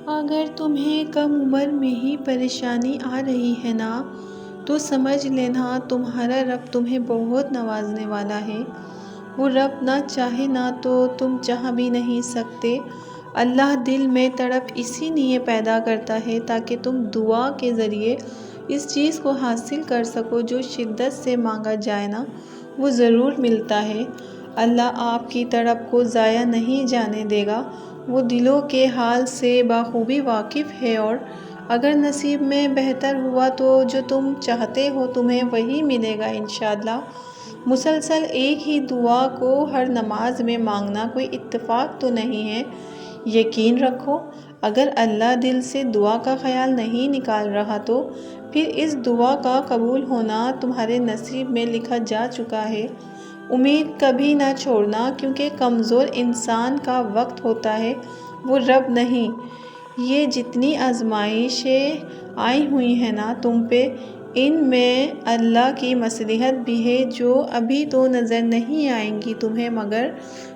اگر تمہیں کم عمر میں ہی پریشانی آ رہی ہے نا تو سمجھ لینا تمہارا رب تمہیں بہت نوازنے والا ہے۔ وہ رب نہ چاہے نا تو تم چاہ بھی نہیں سکتے۔ اللہ دل میں تڑپ اسی لیے پیدا کرتا ہے تاکہ تم دعا کے ذریعے اس چیز کو حاصل کر سکو جو شدت سے مانگا جائے نا وہ ضرور ملتا ہے۔ اللہ آپ کی تڑپ کو ضائع نہیں جانے دے گا۔ وہ دلوں کے حال سے بخوبی واقف ہے، اور اگر نصیب میں بہتر ہوا تو جو تم چاہتے ہو تمہیں وہی ملے گا انشاءاللہ۔ مسلسل ایک ہی دعا کو ہر نماز میں مانگنا کوئی اتفاق تو نہیں ہے۔ یقین رکھو اگر اللہ دل سے دعا کا خیال نہیں نکال رہا تو پھر اس دعا کا قبول ہونا تمہارے نصیب میں لکھا جا چکا ہے۔ امید کبھی نہ چھوڑنا، کیونکہ کمزور انسان کا وقت ہوتا ہے، وہ رب نہیں۔ یہ جتنی آزمائشیں آئی ہوئی ہیں نا تم پہ، ان میں اللہ کی مصلحت بھی ہے جو ابھی تو نظر نہیں آئیں گی تمہیں، مگر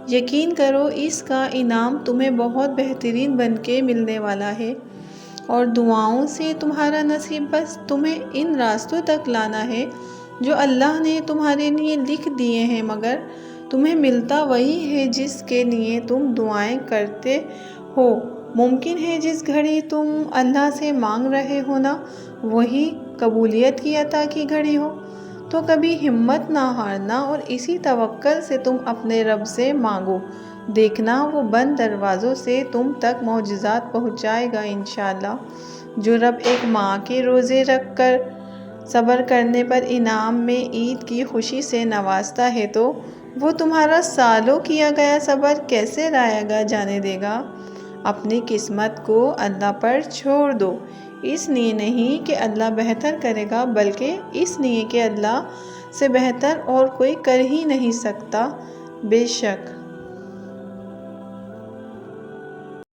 یقین کرو اس کا انعام تمہیں بہت بہترین بن کے ملنے والا ہے۔ اور دعاؤں سے تمہارا نصیب بس تمہیں ان راستوں تک لانا ہے جو اللہ نے تمہارے لیے لکھ دیے ہیں، مگر تمہیں ملتا وہی ہے جس کے لیے تم دعائیں کرتے ہو۔ ممکن ہے جس گھڑی تم اللہ سے مانگ رہے ہو نا وہی قبولیت کی عطا کی گھڑی ہو، تو کبھی ہمت نہ ہارنا اور اسی توکل سے تم اپنے رب سے مانگو، دیکھنا وہ بند دروازوں سے تم تک معجزات پہنچائے گا انشاءاللہ۔ جو رب ایک ماں کے روزے رکھ کر صبر کرنے پر انعام میں عید کی خوشی سے نوازتا ہے تو وہ تمہارا سالوں کیا گیا صبر کیسے رائے گا جانے دے گا۔ اپنی قسمت کو اللہ پر چھوڑ دو، اس لیے نہیں کہ اللہ بہتر کرے گا بلکہ اس لیے کہ اللہ سے بہتر اور کوئی کر ہی نہیں سکتا۔ بے شک